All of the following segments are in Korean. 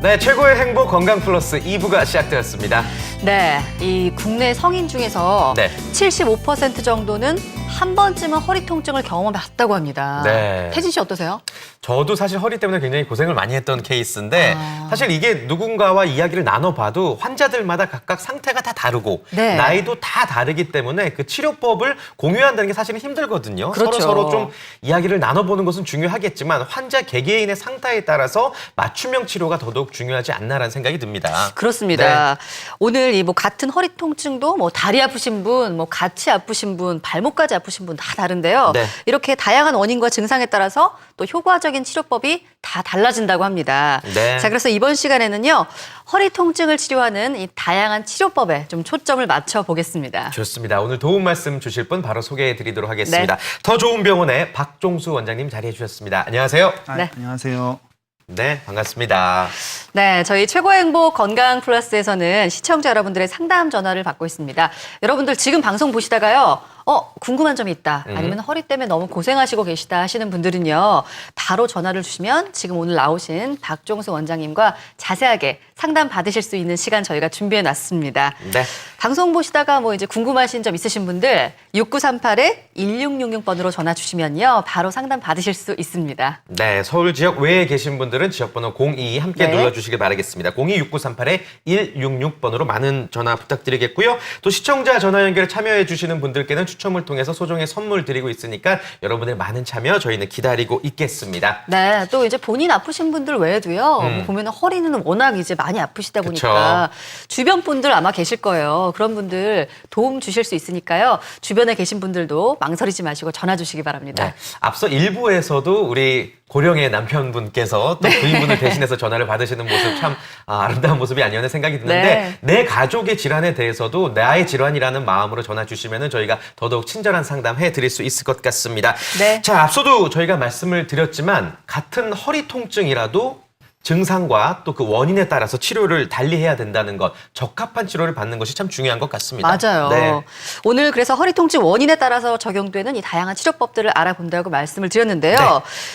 네, 최고의 행복 건강 플러스 2부가 시작되었습니다. 네, 이 국내 성인 중에서 네. 75% 정도는 한 번쯤은 허리 통증을 경험해봤다고 합니다. 네. 태진 씨 어떠세요? 저도 사실 허리 때문에 굉장히 고생을 많이 했던 케이스인데 사실 이게 누군가와 이야기를 나눠봐도 환자들마다 각각 상태가 다 다르고 네. 나이도 다 다르기 때문에 그 치료법을 공유한다는 게 사실은 힘들거든요. 그렇죠. 서로 좀 이야기를 나눠보는 것은 중요하겠지만 환자 개개인의 상태에 따라서 맞춤형 치료가 더더욱 중요하지 않나라는 생각이 듭니다. 그렇습니다. 오늘 이 뭐 같은 허리 통증도 뭐 다리 아프신 분, 뭐 같이 아프신 분, 발목까지 아프신 분 다 다른데요. 네. 이렇게 다양한 원인과 증상에 따라서 또 효과적인 치료법이 다 달라진다고 합니다. 네. 자, 그래서 이번 시간에는요. 허리 통증을 치료하는 이 다양한 치료법에 좀 초점을 맞춰 보겠습니다. 좋습니다. 오늘 도움 말씀 주실 분 바로 소개해 드리도록 하겠습니다. 네. 더 좋은 병원의 박종수 원장님 자리해 주셨습니다. 안녕하세요. 네. 안녕하세요. 네, 반갑습니다. 네, 저희 최고의 행복 건강 플러스에서는 시청자 여러분들의 상담 전화를 받고 있습니다. 여러분들 지금 방송 보시다가요. 궁금한 점이 있다. 아니면 허리 때문에 너무 고생하시고 계시다 하시는 분들은요. 바로 전화를 주시면 지금 오늘 나오신 박종수 원장님과 자세하게 상담 받으실 수 있는 시간 저희가 준비해 놨습니다. 네. 방송 보시다가 뭐 이제 궁금하신 점 있으신 분들 6938-1666번으로 전화 주시면요. 바로 상담 받으실 수 있습니다. 네, 서울 지역 외에 계신 분들은 지역번호 02 함께 네. 눌러주시길 바라겠습니다. 026938-166번으로 많은 전화 부탁드리겠고요. 또 시청자 전화 연결에 참여해 주시는 분들께는 추첨을 통해서 소정의 선물 드리고 있으니까 여러분의 많은 참여 저희는 기다리고 있겠습니다. 네, 또 이제 본인 아프신 분들 외에도요. 뭐 보면 허리는 워낙 이제 많이 아프시다 보니까 주변 분들 아마 계실 거예요. 그런 분들 도움 주실 수 있으니까요. 주변에 계신 분들도 망설이지 마시고 전화 주시기 바랍니다. 네, 앞서 1부에서도 우리 고령의 남편분께서 또 부인분을 대신해서 전화를 받으시는 모습 참 아름다운 모습이 아니었나 생각이 드는데 내 가족의 질환에 대해서도 나의 질환이라는 마음으로 전화 주시면 저희가 더더욱 친절한 상담해 드릴 수 있을 것 같습니다. 네. 자, 앞서도 저희가 말씀을 드렸지만 같은 허리 통증이라도 증상과 또 그 원인에 따라서 치료를 달리해야 된다는 것, 적합한 치료를 받는 것이 참 중요한 것 같습니다. 맞아요. 네. 오늘 그래서 허리 통증 원인에 따라서 적용되는 이 다양한 치료법들을 알아본다고 말씀을 드렸는데요. 네.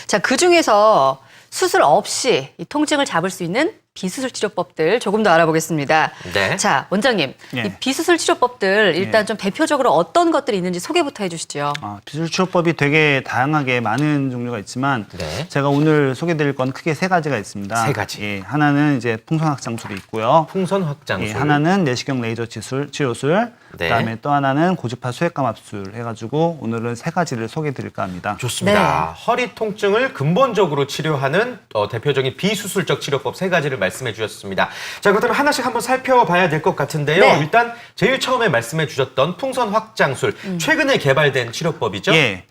자, 그중에서 수술 없이 이 통증을 잡을 수 있는 비수술 치료법들 조금 더 알아보겠습니다. 네. 자, 원장님, 예. 이 비수술 치료법들 일단 좀 대표적으로 어떤 것들이 있는지 소개부터 해주시죠. 비술 치료법이 되게 다양하게 많은 종류가 있지만 네. 제가 오늘 소개드릴 건 크게 세 가지가 있습니다. 세 가지. 예, 하나는 이제 풍선 확장술이 있고요. 풍선 확장술. 예, 하나는 내시경 레이저 치료술, 네. 그다음에 또 하나는 고주파 수액감압술 해가지고 오늘은 세 가지를 소개드릴까 합니다. 좋습니다. 허리 통증을 근본적으로 치료하는 대표적인 비수술적 치료법 세 가지를 말씀해 주셨습니다. 자, 그렇다면 하나씩 한번 살펴봐야 될 것 같은데요. 네. 일단 제일 처음에 말씀해 주셨던 풍선 확장술, 최근에 개발된 치료법이죠? 예.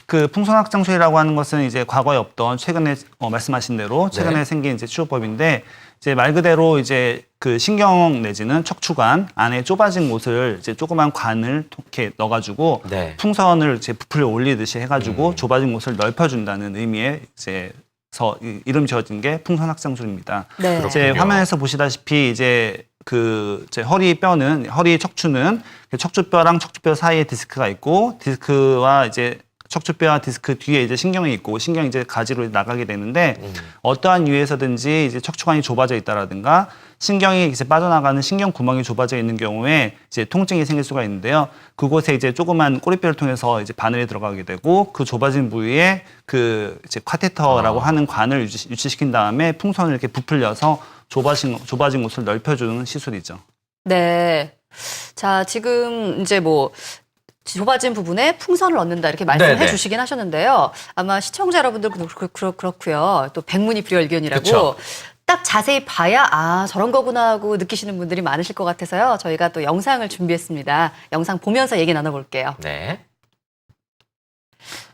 그 풍선 확장술이라고 하는 것은 이제 과거에 없던 최근에 말씀하신 대로 최근에 네. 생긴 이제 치료법인데 이제 말 그대로 이제 그 신경 내지는 척추관 안에 좁아진 곳을 이제 조그만 관을 이렇게 넣어가지고 네. 풍선을 이제 부풀려 올리듯이 해가지고 좁아진 곳을 넓혀준다는 의미의 이제 이름 지어진 게 풍선 확장술입니다. 네. 이제 그렇군요. 화면에서 보시다시피 이제 제 허리 척추는 척추뼈랑 척추뼈 사이에 디스크가 있고 디스크와 이제 척추뼈와 디스크 뒤에 이제 신경이 있고 신경이 이제 가지로 나가게 되는데 어떠한 이유에서든지 이제 척추관이 좁아져 있다라든가 신경이 이제 빠져나가는 신경 구멍이 좁아져 있는 경우에 이제 통증이 생길 수가 있는데요. 그곳에 이제 조그만 꼬리뼈를 통해서 이제 바늘이 들어가게 되고 그 좁아진 부위에 그 이제 카테터라고 하는 관을 유치시킨 다음에 풍선을 이렇게 부풀려서 좁아진 곳을 넓혀주는 시술이죠. 네. 자, 지금 이제 뭐 좁아진 부분에 풍선을 넣는다 이렇게 말씀해 네네. 주시긴 하셨는데요. 아마 시청자 여러분들도 그렇고요. 또 백문이 불여일견이라고 그쵸. 딱 자세히 봐야 저런 거구나 하고 느끼시는 분들이 많으실 것 같아서요. 저희가 또 영상을 준비했습니다. 영상 보면서 얘기 나눠볼게요. 네.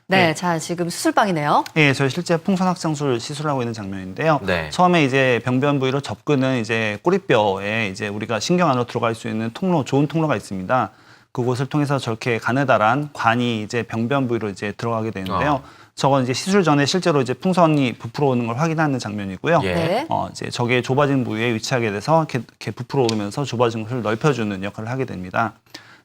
네, 네. 자 지금 수술방이네요. 예, 저희 실제 풍선 확장술 시술하고 있는 장면인데요. 네. 처음에 이제 병변 부위로 접근은 이제 꼬리뼈에 이제 우리가 신경 안으로 들어갈 수 있는 좋은 통로가 있습니다. 그곳을 통해서 저렇게 가느다란 관이 이제 병변 부위로 이제 들어가게 되는데요. 저건 이제 시술 전에 실제로 이제 풍선이 부풀어 오는 걸 확인하는 장면이고요. 예. 네. 이제 저게 좁아진 부위에 위치하게 돼서 이렇게 부풀어 오르면서 좁아진 곳을 넓혀주는 역할을 하게 됩니다.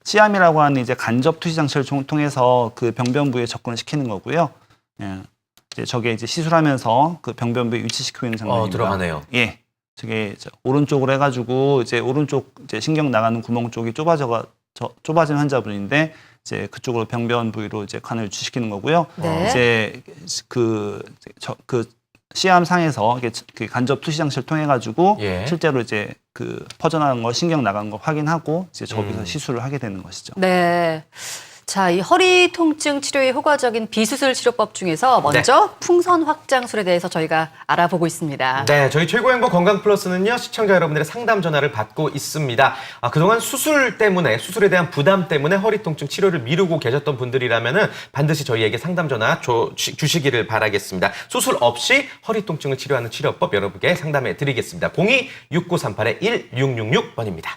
씨암이라고 하는 이제 간접 투시 장치를 통해서 그 병변 부위에 접근을 시키는 거고요. 예. 이제 저게 이제 시술하면서 그 병변 부위에 위치시키고 있는 장면입니다. 들어가네요. 예. 저게 오른쪽으로 해가지고 이제 오른쪽 이제 신경 나가는 구멍 쪽이 좁아진 환자분인데 이제 그쪽으로 병변 부위로 이제 관을 유치시키는 거고요. 네. 이제 그 시암상에서 이렇게 간접 투시 장치를 통해 가지고 예. 실제로 이제 그 퍼져나간 거 신경 나간 거 확인하고 이제 저기서 시술을 하게 되는 것이죠. 네. 자, 이 허리 통증 치료에 효과적인 비수술 치료법 중에서 먼저 풍선 확장술에 대해서 저희가 알아보고 있습니다. 네, 저희 최고의 행복 건강 플러스는요, 시청자 여러분들의 상담 전화를 받고 있습니다. 그동안 수술에 대한 부담 때문에 허리 통증 치료를 미루고 계셨던 분들이라면은 반드시 저희에게 상담 전화 주시기를 바라겠습니다. 수술 없이 허리 통증을 치료하는 치료법 여러분께 상담해 드리겠습니다. 02-6938-1666번입니다.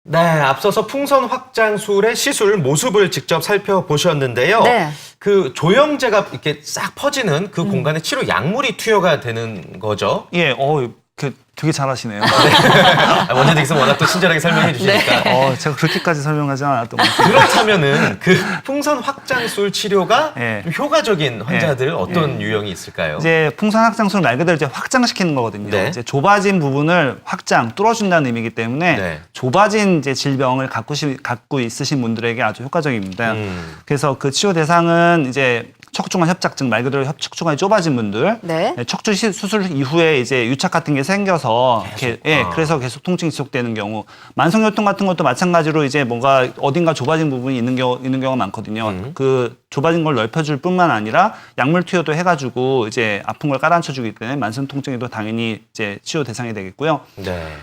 네, 앞서서 풍선 확장술의 시술 모습을 직접 살펴보셨는데요. 네. 그 조영제가 이렇게 싹 퍼지는 그 공간에 치료 약물이 투여가 되는 거죠. 예, 되게 잘하시네요. 원장님께서 워낙 또 친절하게 설명해 주시니까. 제가 그렇게까지 설명하지 않았던 것 같아요. 그렇다면은 그 풍선 확장술 치료가 예. 좀 효과적인 환자들 어떤 예. 유형이 있을까요? 이제 풍선 확장술은 말 그대로 이제 확장시키는 거거든요. 네. 이제 좁아진 부분을 뚫어준다는 의미이기 때문에 네. 좁아진 이제 질병을 갖고 있으신 분들에게 아주 효과적입니다. 그래서 그 치료 대상은 이제 척추관 협착증, 말 그대로 척추관이 좁아진 분들, 네. 척추 수술 이후에 이제 유착 같은 게 생겨서 계속, 그래서 계속 통증이 지속되는 경우, 만성요통 같은 것도 마찬가지로 이제 뭔가 어딘가 좁아진 부분이 있는 경우가 많거든요. 그 좁아진 걸 넓혀줄 뿐만 아니라 약물 투여도 해가지고 이제 아픈 걸 깔아앉혀주기 때문에 만성 통증에도 당연히 이제 치료 대상이 되겠고요. 네.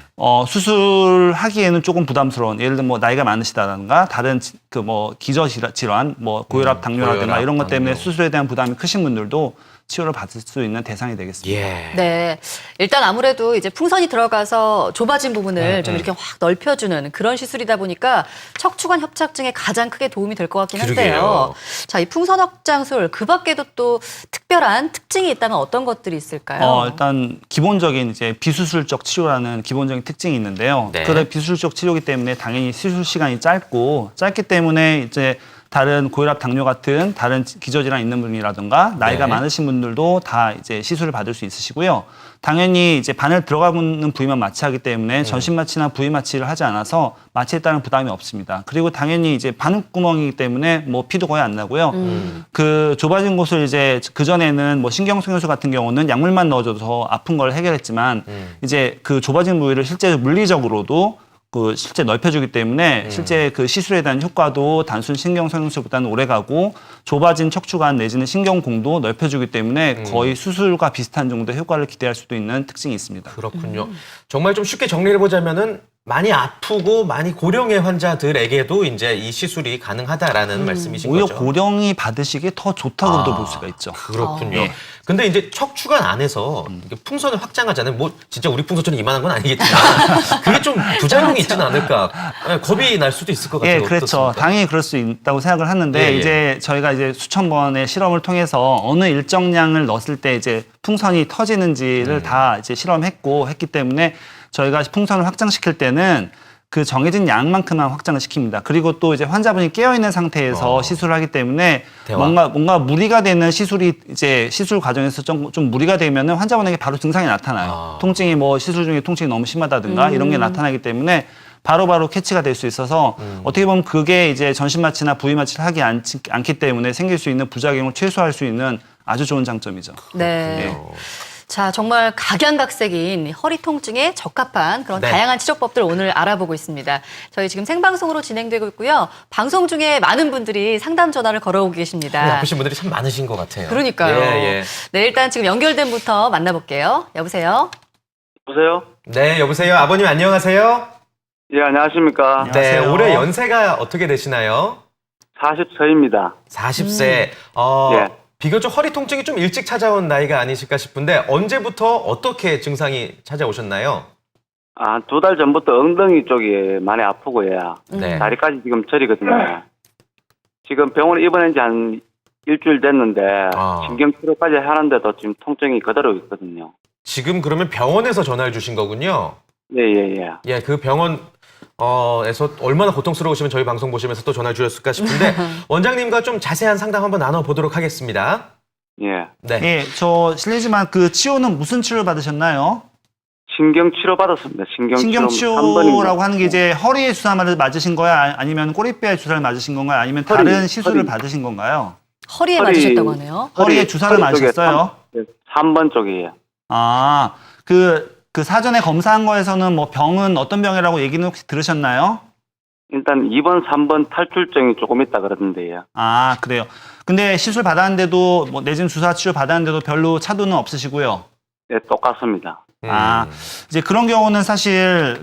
수술하기에는 조금 부담스러운, 예를 들면 뭐 나이가 많으시다든가 다른 그 뭐 기저 질환, 뭐 고혈압, 당뇨라든가 고혈압, 이런 것 때문에 당뇨. 수술에 대한 부담이 크신 분들도 치료를 받을 수 있는 대상이 되겠습니다. 예. 네. 일단 아무래도 이제 풍선이 들어가서 좁아진 부분을 좀 이렇게 확 넓혀주는 그런 시술이다 보니까 척추관 협착증에 가장 크게 도움이 될 것 같긴 한데요. 그러게요. 자, 이 풍선 확장술 그 밖에도 또 특별한 특징이 있다면 어떤 것들이 있을까요? 일단 기본적인 이제 비수술적 치료라는 기본적인 특징이 있는데요. 네. 그래 비수술적 치료이기 때문에 당연히 시술 시간이 짧기 때문에 이제 다른 고혈압, 당뇨 같은 다른 기저질환 있는 분이라든가 나이가 네. 많으신 분들도 다 이제 시술을 받을 수 있으시고요. 당연히 이제 바늘 들어가는 부위만 마취하기 때문에 전신 마취나 부위 마취를 하지 않아서 마취에 따른 부담이 없습니다. 그리고 당연히 이제 바늘구멍이기 때문에 뭐 피도 거의 안 나고요. 그 좁아진 곳을 이제 그 전에는 뭐 신경성형술 같은 경우는 약물만 넣어줘서 아픈 걸 해결했지만 이제 그 좁아진 부위를 실제 물리적으로도 그 실제 넓혀주기 때문에 실제 그 시술에 대한 효과도 단순 신경성형술보다는 오래가고 좁아진 척추관 내지는 신경공도 넓혀주기 때문에 거의 수술과 비슷한 정도의 효과를 기대할 수도 있는 특징이 있습니다. 그렇군요. 정말 좀 쉽게 정리를 해보자면은 많이 아프고 많이 고령의 환자들에게도 이제 이 시술이 가능하다라는 말씀이신 오히려 거죠. 고령이 받으시기에 더 좋다고도 볼 수가 있죠. 그렇군요. 예. 근데 이제 척추관 안에서 이게 풍선을 확장하잖아요. 뭐 진짜 우리 풍선처럼 이만한 건 아니겠지만 그게 좀 부작용이 있지는 않을까. 겁이 날 수도 있을 것 같아요. 예, 그렇죠. 어떻습니까? 당연히 그럴 수 있다고 생각을 하는데 예, 예. 이제 저희가 이제 수천 번의 실험을 통해서 어느 일정량을 넣었을 때 이제 풍선이 터지는지를 다 이제 했기 때문에 저희가 풍선을 확장시킬 때는 그 정해진 양만큼만 확장을 시킵니다. 그리고 또 이제 환자분이 깨어있는 상태에서 시술을 하기 때문에 대화. 뭔가 무리가 되는 시술이 이제 시술 과정에서 좀 무리가 되면은 환자분에게 바로 증상이 나타나요. 통증이 뭐 시술 중에 통증이 너무 심하다든가 이런 게 나타나기 때문에 바로바로 캐치가 될 수 있어서 어떻게 보면 그게 이제 전신 마취나 부위 마취를 하지 않기 때문에 생길 수 있는 부작용을 최소화할 수 있는 아주 좋은 장점이죠. 네. 자, 정말 각양각색인 허리 통증에 적합한 그런 네. 다양한 치료법들 오늘 알아보고 있습니다. 저희 지금 생방송으로 진행되고 있고요. 방송 중에 많은 분들이 상담 전화를 걸어오고 계십니다. 아프신 분들이 참 많으신 것 같아요. 그러니까요. 예. 네, 일단 지금 연결된 분부터 만나볼게요. 여보세요? 여보세요? 네, 여보세요. 아버님 안녕하세요. 예, 안녕하십니까. 네, 안녕하세요. 올해 연세가 어떻게 되시나요? 40세입니다. 40세. 예. 비교적 허리 통증이 좀 일찍 찾아온 나이가 아니실까 싶은데 언제부터 어떻게 증상이 찾아오셨나요? 2달 전부터 엉덩이 쪽이 많이 아프고요. 네. 다리까지 지금 저리거든요. 지금 병원에 입원한 지 한 일주일 됐는데 아. 신경치료까지 하는데도 지금 통증이 그대로 있거든요. 지금 그러면 병원에서 전화를 주신 거군요. 예. 예, 그 병원 에서 얼마나 고통스러우시면 저희 방송 보시면서 또 전화를 주셨을까 싶은데 원장님과 좀 자세한 상담 한번 나눠보도록 하겠습니다. 예. 네. 예, 저 실례지만 그 치료는 무슨 치료를 받으셨나요? 신경 치료 받았습니다. 신경 치료 3번입니다. 신경치료라고 하는 게 이제 허리에 주사를 맞으신 거야? 아니면 꼬리뼈에 주사를 맞으신 건가요? 아니면 다른 시술을 허리. 받으신 건가요? 허리에 맞으셨다고 하네요. 허리에 주사를 맞으셨어요? 3번 쪽이에요. 아, 그 사전에 검사한 거에서는 뭐 병은 어떤 병이라고 얘기는 혹시 들으셨나요? 일단 2번, 3번 탈출증이 조금 있다 그러던데요. 아, 그래요. 근데 시술 받았는데도 뭐 내진 주사 치료 받았는데도 별로 차도는 없으시고요. 네, 똑같습니다. 아, 이제 그런 경우는 사실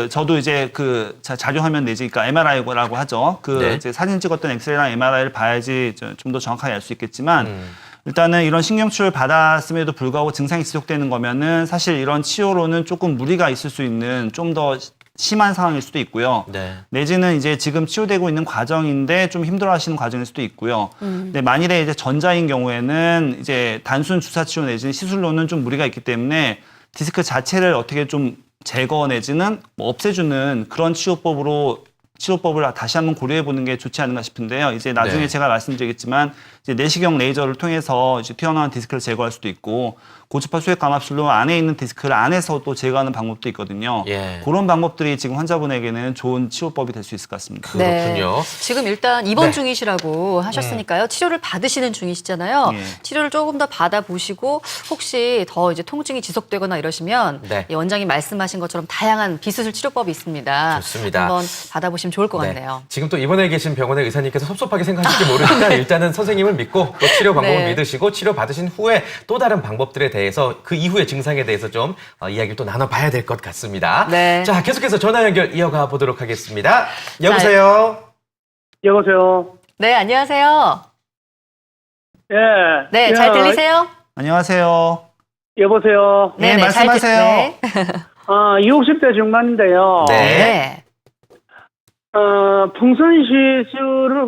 저도 이제 자료 화면 내지, 그러니까 MRI라고 하죠. 네. 이제 사진 찍었던 엑스레이랑 MRI를 봐야지 좀 더 정확하게 알 수 있겠지만, 일단은 이런 신경치료를 받았음에도 불구하고 증상이 지속되는 거면은 사실 이런 치료로는 조금 무리가 있을 수 있는 좀 더 심한 상황일 수도 있고요. 네. 내지는 이제 지금 치료되고 있는 과정인데 좀 힘들어하시는 과정일 수도 있고요. 근데 만일에 이제 전자인 경우에는 이제 단순 주사 치료 내지는 시술로는 좀 무리가 있기 때문에 디스크 자체를 어떻게 좀 제거 내지는 뭐 없애주는 그런 치료법을 다시 한번 고려해 보는 게 좋지 않은가 싶은데요. 이제 나중에 네. 제가 말씀드리겠지만 이제 내시경 레이저를 통해서 이제 튀어나온 디스크를 제거할 수도 있고 고주파 수액 감압술로 안에 있는 디스크를 안에서 또 제거하는 방법도 있거든요. 예. 그런 방법들이 지금 환자분에게는 좋은 치료법이 될 수 있을 것 같습니다. 그렇군요. 지금 일단 입원 네. 중이시라고 하셨으니까요. 치료를 받으시는 중이시잖아요. 예. 치료를 조금 더 받아보시고 혹시 더 이제 통증이 지속되거나 이러시면 네. 이 원장님 말씀하신 것처럼 다양한 비수술 치료법이 있습니다. 좋습니다. 한번 받아보시면 좋을 것 네. 같네요. 지금 또 입원해 계신 병원의 의사님께서 섭섭하게 생각하실지 모르지만 일단은 선생님을 믿고 또 치료 방법을 네. 믿으시고 치료 받으신 후에 또 다른 방법들에 대해서 그 이후의 증상에 대해서 좀 이야기를 또 나눠봐야 될 것 같습니다. 네. 자, 계속해서 전화 연결 이어가 보도록 하겠습니다. 여보세요? 여보세요. 네, 안녕하세요. 예. 네, 잘 들리세요? 안녕하세요. 여보세요. 네, 네, 잘 말씀하세요. 네. 60대 중반인데요. 네. 풍선 시술을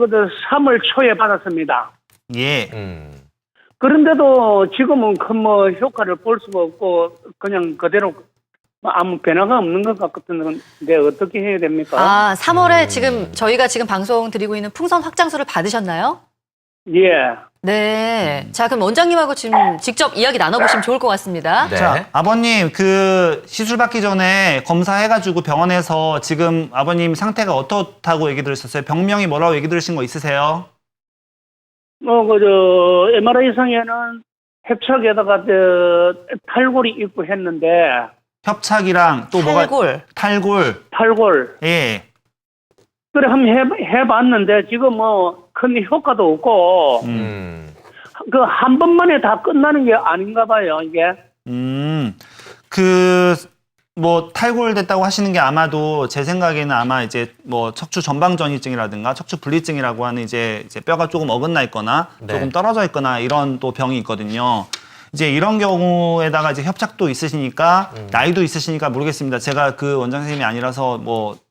3월 초에 받았습니다. 예. 그런데도 지금은 큰 효과를 볼 수가 없고 그냥 그대로 아무 변화가 없는 것 같은데 어떻게 해야 됩니까? 아, 3월에 지금 저희가 지금 방송 드리고 있는 풍선 확장술을 받으셨나요? 예. 네. 자, 그럼 원장님하고 지금 직접 이야기 나눠보시면 좋을 것 같습니다. 네. 자, 아버님, 시술 받기 전에 검사해가지고 병원에서 지금 아버님 상태가 어떻다고 얘기 들으셨어요? 병명이 뭐라고 얘기 들으신 거 있으세요? MRI상에는 협착에다가 탈골이 있고 했는데, 협착이랑 또 탈골. 탈골. 탈골. 예. 그래, 한번 해봤는데, 지금 큰 효과도 없고, 한 번만에 다 끝나는 게 아닌가 봐요, 이게. 탈골됐다고 하시는 게 아마도 제 생각에는 아마 이제 척추 전방전이증이라든가 척추 분리증이라고 하는 이제 뼈가 조금 어긋나 있거나 네. 조금 떨어져 있거나 이런 또 병이 있거든요. 이제 이런 경우에다가 이제 협착도 있으시니까 나이도 있으시니까 모르겠습니다. 제가 그 원장 선생님이 아니라서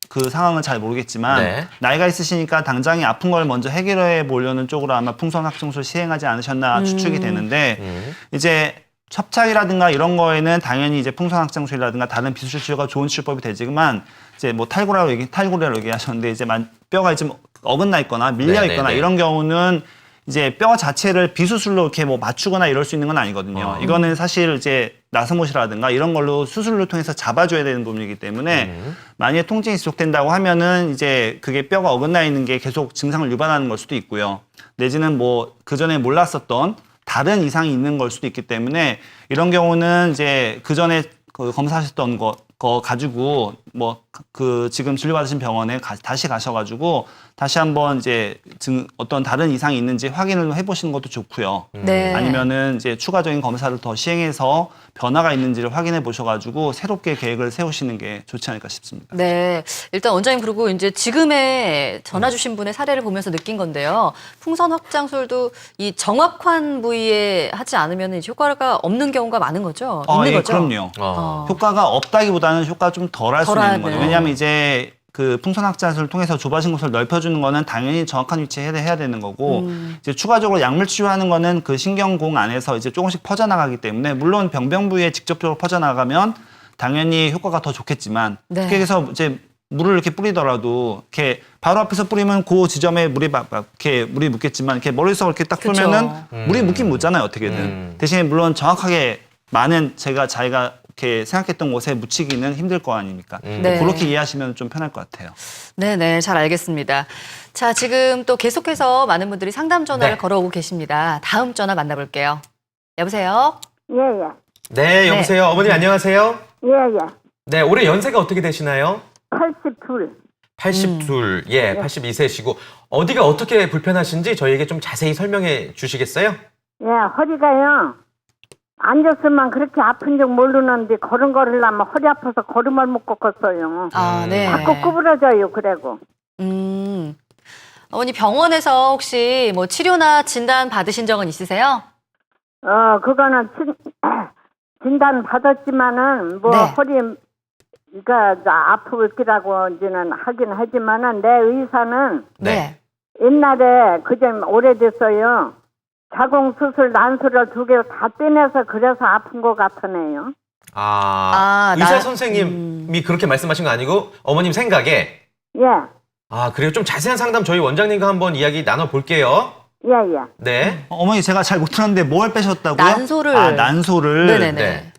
그 상황은 잘 모르겠지만 네. 나이가 있으시니까 당장에 아픈 걸 먼저 해결해 보려는 쪽으로 아마 풍선 확장술 시행하지 않으셨나 추측이 되는데 이제 협착이라든가 이런 거에는 당연히 이제 풍선 확장술이라든가 다른 비수술 치료가 좋은 치료법이 되지만 이제 탈골이라고 얘기하셨는데 이제 뼈가 좀 어긋나 있거나 밀려 있거나 네네네. 이런 경우는 이제 뼈 자체를 비수술로 이렇게 맞추거나 이럴 수 있는 건 아니거든요. 이거는 사실 이제 나스못이라든가 이런 걸로 수술을 통해서 잡아줘야 되는 부분이기 때문에 만약에 통증이 지속된다고 하면은 이제 그게 뼈가 어긋나 있는 게 계속 증상을 유발하는 걸 수도 있고요. 내지는 그 전에 몰랐었던 다른 이상이 있는 걸 수도 있기 때문에 이런 경우는 이제 그 전에 검사하셨던 거 가지고 지금 진료받으신 병원에 다시 가셔가지고 다시 한번 이제 어떤 다른 이상이 있는지 확인을 해보시는 것도 좋고요. 네. 아니면은 이제 추가적인 검사를 더 시행해서 변화가 있는지를 확인해 보셔가지고 새롭게 계획을 세우시는 게 좋지 않을까 싶습니다. 네. 일단 원장님 그리고 이제 지금의 전화 주신 분의 사례를 보면서 느낀 건데요. 풍선 확장술도 이 정확한 부위에 하지 않으면 효과가 없는 경우가 많은 거죠? 있는 예, 거죠? 그럼요. 어. 효과가 없다기보다는 효과가 좀 덜 할 수는 있는 거죠. 덜하네. 왜냐하면 이제 그 풍선 확장술을 통해서 좁아진 곳을 넓혀주는 거는 당연히 정확한 위치에 해야 되는 거고 이제 추가적으로 약물 치료하는 거는 그 신경공 안에서 이제 조금씩 퍼져나가기 때문에 물론 병변 부위에 직접적으로 퍼져나가면 당연히 효과가 더 좋겠지만 네. 그래서 이제 물을 이렇게 뿌리더라도 이렇게 바로 앞에서 뿌리면 그 지점에 물이 이렇게 물이 묻겠지만 이렇게 멀리서 이렇게 딱 그쵸. 풀면은 물이 묻긴 묻잖아요 어떻게든 대신에 물론 정확하게 많은 자기가 이렇게 생각했던 곳에 묻히기는 힘들 거 아닙니까? 네. 그렇게 이해하시면 좀 편할 것 같아요. 네네, 잘 알겠습니다. 자, 지금 또 계속해서 많은 분들이 상담 전화를 네. 걸어오고 계십니다. 다음 전화 만나볼게요. 여보세요? 예예. 네, 여보세요. 어머니 안녕하세요. 예예. 네, 올해 연세가 어떻게 되시나요? 82. 82, 예, 82세시고 어디가 어떻게 불편하신지 저희에게 좀 자세히 설명해 주시겠어요? 예, 허리가요. 앉았으면 그렇게 아픈 줄 모르는데 걸으려면 허리 아파서 걸음을 못 걷겠어요. 아, 네. 자꾸 구부러져요, 그래고. 어머니 병원에서 혹시 뭐 치료나 진단 받으신 적은 있으세요? 그거는 진단 받았지만은 뭐 네. 허리가 아프기라고 이제는 하긴 하지만은 내 의사는 네. 옛날에 그전 오래됐어요. 자궁 수술 난수를 2개 다 떼내서 그래서 아픈 것 같으네요. 의사 선생님이 그렇게 말씀하신 거 아니고 어머님 생각에 예, 그래요? 좀 자세한 상담 저희 원장님과 한번 이야기 나눠볼게요. 예, 예. 네. 어머니 제가 잘 못 들었는데 뭘 빼셨다고요? 난소를. 난소를. 네네네. 네.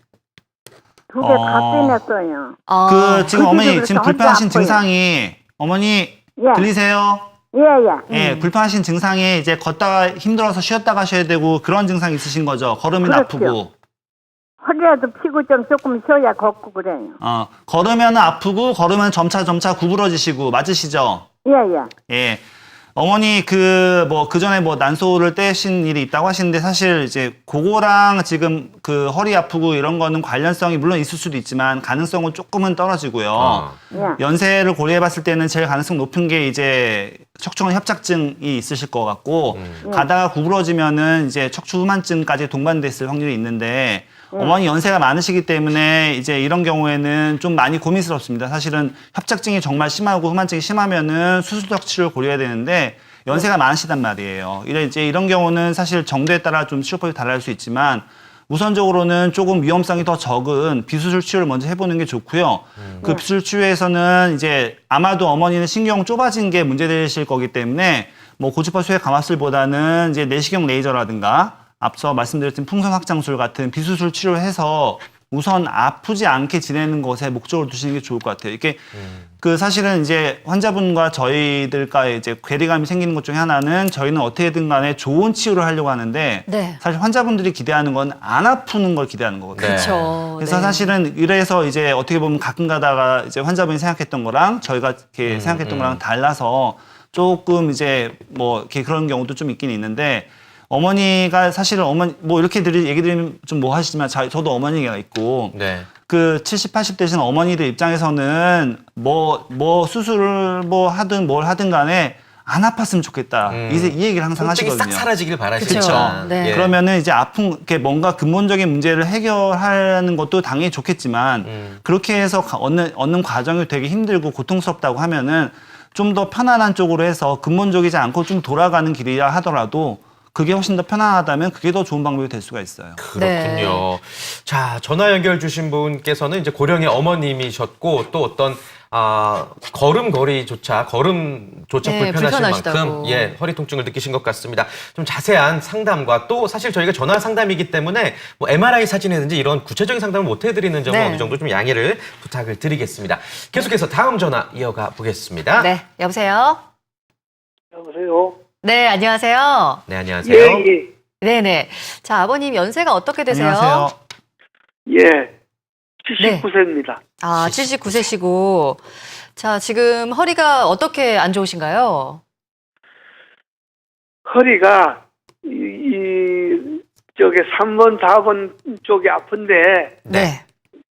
2개 다 떼냈어요. 그 지금 그게 어머니 그렇게 지금 허리 불편하신 아파요. 증상이 어머니 예. 들리세요? 예, 예. 예, 불편하신 증상이 이제 걷다가 힘들어서 쉬었다 가셔야 되고 그런 증상이 있으신 거죠. 걸으면 그렇죠. 아프고. 허리라도 피고 좀 조금 쉬어야 걷고 그래요. 걸으면 아프고 걸으면 점차 구부러지시고 맞으시죠? 예, 예. 예. 어머니 그 전에 난소를 떼신 일이 있다고 하시는데 사실 이제 그거랑 지금 그 허리 아프고 이런 거는 관련성이 물론 있을 수도 있지만 가능성은 조금은 떨어지고요. 예. 연세를 고려해 봤을 때는 제일 가능성 높은 게 이제 척추관 협착증이 있으실 것 같고 가다가 구부러지면은 이제 척추 후만증까지 동반됐을 확률이 있는데 어머니 연세가 많으시기 때문에 이제 이런 경우에는 좀 많이 고민스럽습니다. 사실은 협착증이 정말 심하고 후만증이 심하면은 수술적 치료를 고려해야 되는데 연세가 많으시단 말이에요. 이제 이런 경우는 사실 정도에 따라 좀 치료법이 달라질 수 있지만 우선적으로는 조금 위험성이 더 적은 비수술 치료를 먼저 해보는 게 좋고요. 그 비수술 치료에서는 이제 아마도 어머니는 신경 좁아진 게 문제되실 거기 때문에 뭐 고주파 수액 감압술보다는 이제 내시경 레이저라든가 앞서 말씀드렸던 풍선 확장술 같은 비수술 치료를 해서 우선 아프지 않게 지내는 것에 목적을 두시는 게 좋을 것 같아요. 이게 그 사실은 이제 환자분과 저희들과 이제 괴리감이 생기는 것 중에 하나는 저희는 어떻게든 간에 좋은 치료를 하려고 하는데 네. 사실 환자분들이 기대하는 건 안 아프는 걸 기대하는 거거든요. 네. 그렇죠. 그래서 네. 사실은 이래서 이제 어떻게 보면 가끔 가다가 이제 환자분이 생각했던 거랑 저희가 이렇게 생각했던 거랑 달라서 조금 이제 뭐 이렇게 그런 경우도 좀 있긴 있는데 어머니가 사실은 뭐 이렇게 얘기 드리면 좀 뭐 하시지만 저도 어머니가 있고 네. 그 70, 80대신 어머니들 입장에서는 뭐 수술을 뭐 하든 뭘 하든 간에 안 아팠으면 좋겠다. 이 얘기를 항상 통증이 하시거든요. 싹 사라지길 바라시죠. 그쵸. 네. 예. 그러면은 이제 이렇게 뭔가 근본적인 문제를 해결하는 것도 당연히 좋겠지만 그렇게 해서 얻는 과정이 되게 힘들고 고통스럽다고 하면은 좀 더 편안한 쪽으로 해서 근본적이지 않고 좀 돌아가는 길이라 하더라도 그게 훨씬 더 편안하다면 그게 더 좋은 방법이 될 수가 있어요. 그렇군요. 네. 자, 전화 연결 주신 분께서는 이제 고령의 어머님이셨고 또 어떤 걸음조차 네, 불편하실 불편하시다고. 만큼 허리 통증을 느끼신 것 같습니다. 좀 자세한 상담과 또 사실 저희가 전화 상담이기 때문에 뭐 MRI 사진이라든지 이런 구체적인 상담을 못 해드리는 점은 네. 어느 정도 좀 양해를 부탁을 드리겠습니다. 계속해서 다음 전화 이어가 보겠습니다. 네, 여보세요? 여보세요? 네, 안녕하세요. 네, 안녕하세요. 예, 예. 네네. 자, 아버님 연세가 어떻게 되세요? 안녕하세요. 예. 79세입니다. 79세시고. 자, 지금 허리가 어떻게 안 좋으신가요? 허리가 저기 3번, 4번 쪽이 아픈데 네.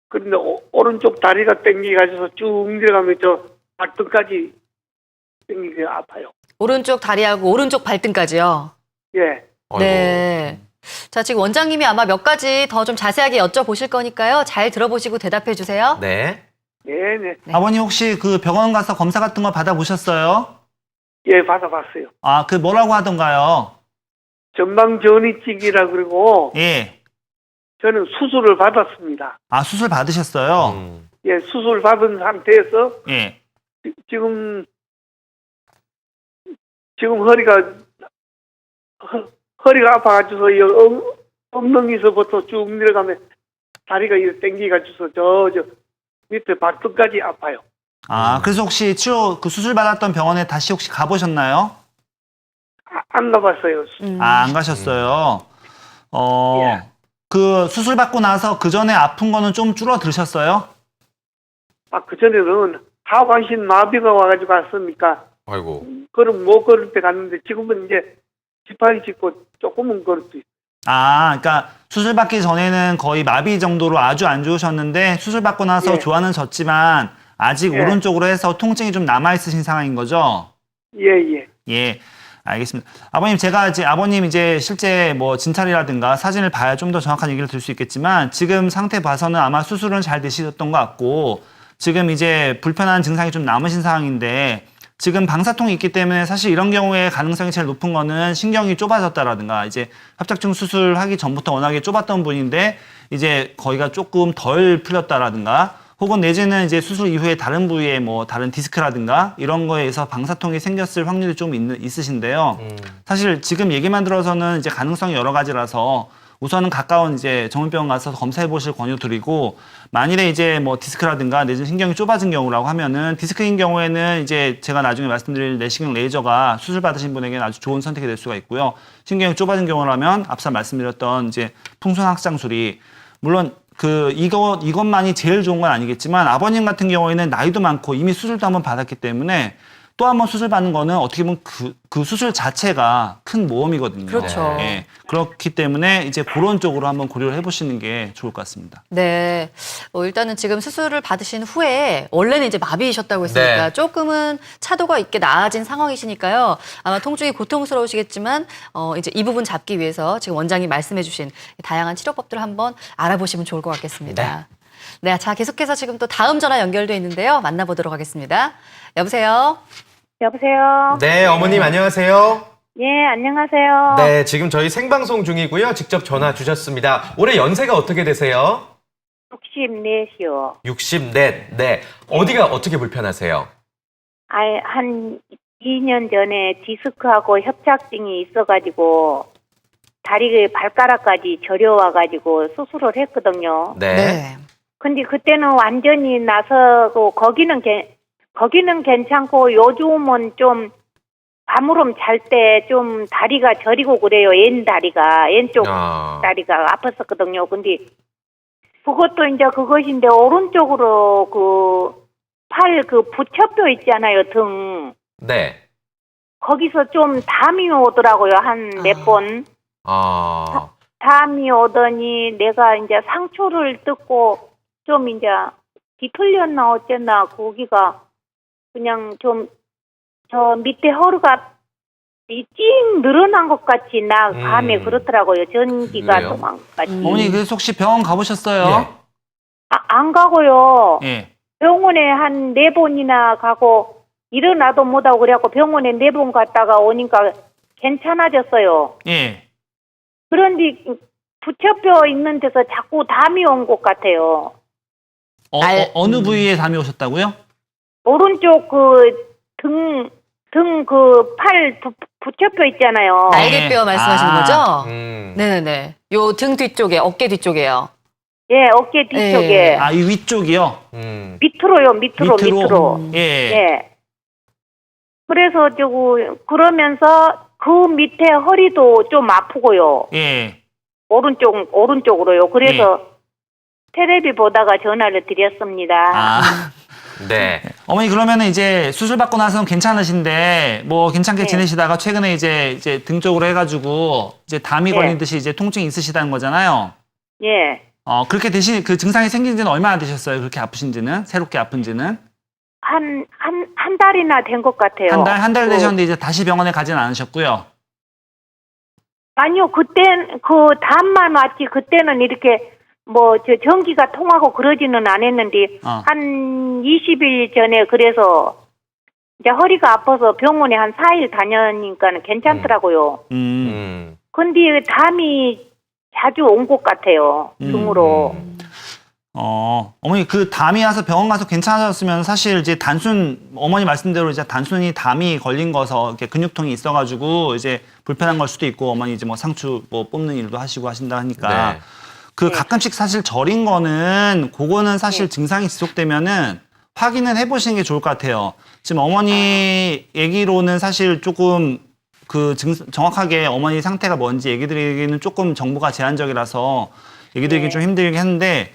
그런데 오른쪽 다리가 땡기가지고 쭉 내려가면 저 발등까지 땡기게 아파요. 오른쪽 다리하고 오른쪽 발등까지요. 예. 아이고. 네. 자, 지금 원장님이 아마 몇 가지 더 좀 자세하게 여쭤보실 거니까요. 잘 들어보시고 대답해 주세요. 네. 네네. 네. 아버님 혹시 그 병원 가서 검사 같은 거 받아보셨어요? 예, 받아봤어요. 아, 그 뭐라고 하던가요? 전방전이증이라 그러고 예. 저는 수술을 받았습니다. 아, 수술 받으셨어요? 예, 수술 받은 상태에서 예. 지금 허리가 아파가지고 이 엉덩이서부터 쭉 내려가면 다리가 이렇게 땡기가지고 저 밑에 발끝까지 아파요. 아, 그래서 혹시 그 수술 받았던 병원에 다시 혹시 가보셨나요? 안 가봤어요. 아, 안 가셨어요. 예. 그 수술 받고 나서 그 전에 아픈 거는 좀 줄어드셨어요? 그전에는 하반신 마비가 와가지고 왔으니까 아이고. 못 걸을 때 갔는데 지금은 이제 지팡이 짚고 조금은 걸을 수 있어요. 아, 그러니까 수술 받기 전에는 거의 마비 정도로 아주 안 좋으셨는데 수술 받고 나서 예. 좋아는 졌지만 아직 예. 오른쪽으로 해서 통증이 좀 남아있으신 상황인 거죠? 예. 예, 알겠습니다. 아버님, 제가 아버님 실제 뭐 진찰이라든가 사진을 봐야 좀 더 정확한 얘기를 들을 수 있겠지만 지금 상태 봐서는 아마 수술은 잘 되시던 것 같고 지금 불편한 증상이 좀 남으신 상황인데 지금 방사통이 있기 때문에 사실 이런 경우에 가능성이 제일 높은 거는 신경이 좁아졌다라든가 협착증 수술하기 전부터 워낙에 좁았던 분인데 거기가 조금 덜 풀렸다라든가 혹은 내지는 수술 이후에 다른 부위에 뭐 다른 디스크라든가 이런 거에서 방사통이 생겼을 확률이 좀 있으신데요. 사실 지금 얘기만 들어서는 가능성이 여러 가지라서 우선은 가까운 정형병원 가서 검사해 보실 권유드리고 만일에 뭐 디스크라든가 내지는 신경이 좁아진 경우라고 하면은 디스크인 경우에는 제가 나중에 말씀드릴 내시경 레이저가 수술 받으신 분에게는 아주 좋은 선택이 될 수가 있고요. 신경이 좁아진 경우라면 앞서 말씀드렸던 풍선 확장술이 물론 이것만이 제일 좋은 건 아니겠지만 아버님 같은 경우에는 나이도 많고 이미 수술도 한번 받았기 때문에 또 한 번 수술 받는 거는 어떻게 보면 그 수술 자체가 큰 모험이거든요. 그렇죠. 예. 그렇기 때문에 그런 쪽으로 한번 고려를 해보시는 게 좋을 것 같습니다. 네. 일단은 지금 수술을 받으신 후에 원래는 마비이셨다고 했으니까 네. 조금은 차도가 있게 나아진 상황이시니까요. 아마 통증이 고통스러우시겠지만 이 부분 잡기 위해서 지금 원장님 말씀해주신 다양한 치료법들을 한번 알아보시면 좋을 것 같겠습니다. 네. 자, 계속해서 지금 또 다음 전화 연결돼 있는데요. 만나보도록 하겠습니다. 여보세요? 여보세요? 네, 어머님 안녕하세요. 예, 안녕하세요. 네, 지금 저희 생방송 중이고요. 직접 전화 주셨습니다. 올해 연세가 어떻게 되세요? 64이요. 64. 네. 어디가 어떻게 불편하세요? 한 2년 전에 디스크하고 협착증이 있어가지고 다리 발가락까지 저려와가지고 수술을 했거든요. 네. 근데 그때는 완전히 나서고 거기는 괜찮고 요즘은 좀 밤으로 잘 때 좀 다리가 저리고 그래요. 왼쪽 다리가 아팠었거든요. 근데 그것도 그것인데 오른쪽으로 팔 부처뼈 있잖아요. 등. 네. 거기서 좀 담이 오더라고요. 한 몇 번. 담이 오더니 내가 상초를 뜯고 좀 뒤틀렸나 어쨌나 거기가 그냥 좀 저 밑에 허리가 찡 늘어난 것 같이 감에 그렇더라고요. 전기가 그래요? 도망 것 같이. 어머니, 그래서 혹시 병원 가보셨어요? 예. 안 가고요. 예. 병원에 한 4번이나 가고 일어나도 못하고 그래갖고 병원에 4번 갔다가 오니까 괜찮아졌어요. 예. 그런데 부처뼈 있는 데서 자꾸 담이 온 것 같아요. 어느 부위에 담이 오셨다고요? 오른쪽 등 팔 부처뼈 있잖아요. 날개뼈 말씀하시는 거죠? 음. 네네네. 요 등 뒤쪽에, 어깨 뒤쪽에요. 예, 어깨 뒤쪽에. 이 위쪽이요? 밑으로요, 밑으로. 예. 예. 그래서 그러면서 그 밑에 허리도 좀 아프고요. 예. 오른쪽으로요. 그래서 테레비 보다가 전화를 드렸습니다. 네. 어머니, 그러면은 수술 받고 나서는 괜찮으신데 뭐 괜찮게 네. 지내시다가 최근에 이제 등 쪽으로 해가지고 담이 네. 걸린 듯이 통증이 있으시다는 거잖아요. 예. 그렇게 그 증상이 생긴 지는 얼마나 되셨어요? 그렇게 아프신지는? 새롭게 아픈지는? 한 달이나 된 것 같아요. 한 달 되셨는데 다시 병원에 가진 않으셨고요. 아니요, 담만 왔지, 그때는 이렇게 뭐 저 전기가 통하고 그러지는 않았는데 한 20일 전에 그래서 이제 허리가 아파서 병원에 한 4일 다녀니까는 괜찮더라고요. 근데 담이 자주 온 것 같아요. 등으로. 어머니 그 담이 와서 병원 가서 괜찮아졌으면 사실 이제 어머니 말씀대로 이제 단순히 담이 걸린 거서 이렇게 근육통이 있어가지고 이제 불편한 걸 수도 있고 어머니 이제 뭐 상추 뭐 뽑는 일도 하시고 하신다 하니까 네. 그 가끔씩 사실 저린 거는 그거는 사실 증상이 지속되면은 확인을 해보시는 게 좋을 것 같아요. 지금 어머니 얘기로는 사실 조금 정확하게 어머니 상태가 뭔지 얘기 드리기는 조금 정보가 제한적이라서 얘기 드리기 좀 힘들긴 했는데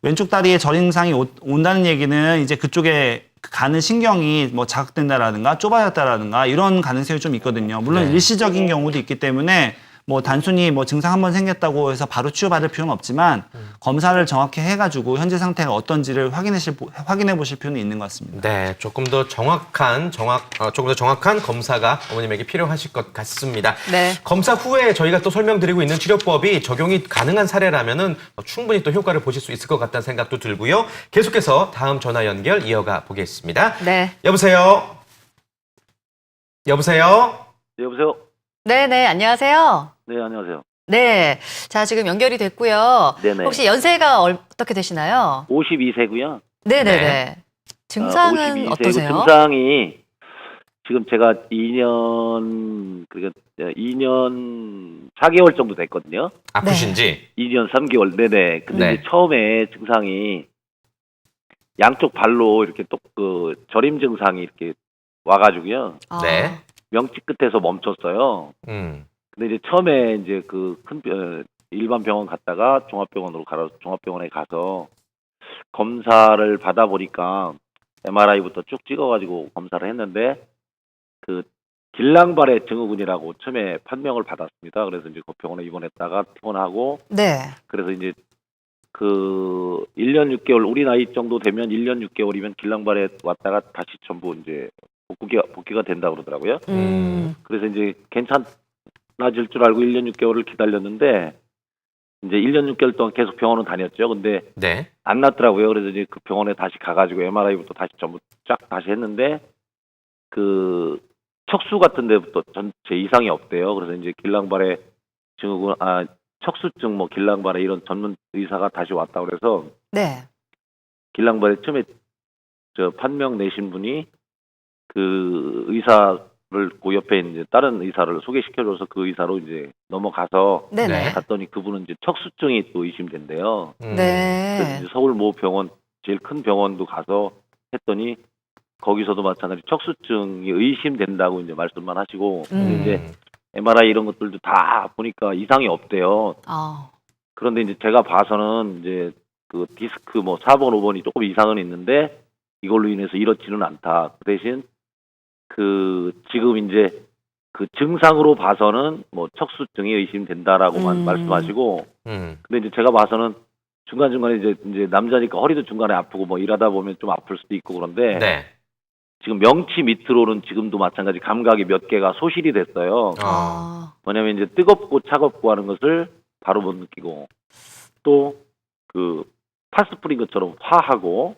왼쪽 다리에 저린 증상이 온다는 얘기는 이제 그쪽에 가는 신경이 뭐 자극된다라든가 좁아졌다라든가 이런 가능성이 좀 있거든요. 물론 일시적인 경우도 있기 때문에 뭐 단순히 뭐 증상 한번 생겼다고 해서 바로 치료받을 필요는 없지만 검사를 정확히 해가지고 현재 상태가 어떤지를 확인해 보실 필요는 있는 것 같습니다. 네, 조금 더 정확한 검사가 어머님에게 필요하실 것 같습니다. 네. 검사 후에 저희가 또 설명드리고 있는 치료법이 적용이 가능한 사례라면은 충분히 또 효과를 보실 수 있을 것 같다는 생각도 들고요. 계속해서 다음 전화 연결 이어가 보겠습니다. 네. 여보세요? 여보세요? 여보세요? 네네, 안녕하세요. 네, 안녕하세요. 네. 자, 지금 연결이 됐고요. 네네. 혹시 연세가 어떻게 되시나요? 52세고요. 네네네. 네. 증상은 52세고 어떠세요? 증상이 지금 제가 2년 4개월 정도 됐거든요. 아프신지? 2년 3개월. 네네. 근데 네. 이제 처음에 증상이 양쪽 발로 이렇게 저림 증상이 이렇게 와가지고요. 아, 네. 명치 끝에서 멈췄어요. 음. 근데 이제 처음에 이제 일반 병원 갔다가 종합병원에 가서 검사를 받아보니까 MRI부터 쭉 찍어가지고 검사를 했는데 그 길랑발의 증후군이라고 처음에 판명을 받았습니다. 그래서 이제 그 병원에 입원했다가 퇴원하고 네. 그래서 이제 그 1년 6개월 우리 나이 정도 되면 1년 6개월이면 길랑발에 왔다가 다시 전부 이제 복귀가 된다고 그러더라고요. 그래서 이제 괜찮아질 줄 알고 1년 6개월을 기다렸는데 이제 1년 6개월 동안 계속 병원은 다녔죠. 근데 네. 안 낫더라고요. 그래서 이제 그 병원에 다시 가가지고 MRI부터 다시 전부 쫙 다시 했는데 그 척수 같은 데부터 전체 이상이 없대요. 그래서 이제 길랑발의 증후군, 척수증 뭐 길랑발의 이런 전문 의사가 다시 왔다 그래서 네. 길랑발에 처음에 판명 내신 분이 그 의사를 그 옆에 이제 다른 의사를 소개시켜줘서 그 의사로 이제 넘어가서 네네. 갔더니 그분은 이제 척수증이 또 의심된대요. 그래서 네. 이제 서울 모 병원 제일 큰 병원도 가서 했더니 거기서도 마찬가지 척수증이 의심된다고 이제 말씀만 하시고 근데 이제 MRI 이런 것들도 다 보니까 이상이 없대요. 아. 그런데 이제 제가 봐서는 이제 그 디스크 뭐 4번, 5번이 조금 이상은 있는데 이걸로 인해서 이렇지는 않다. 그 대신 지금 이제 그 증상으로 봐서는 뭐 척수증이 의심된다라고만 말씀하시고 근데 이제 제가 봐서는 중간중간에 이제 남자니까 허리도 중간에 아프고 뭐 일하다 보면 좀 아플 수도 있고 그런데 네. 지금 명치 밑으로는 지금도 마찬가지 감각이 몇 개가 소실이 됐어요. 아. 뭐냐면 이제 뜨겁고 차갑고 하는 것을 바로 못 느끼고 또 그 파스프린 것처럼 화하고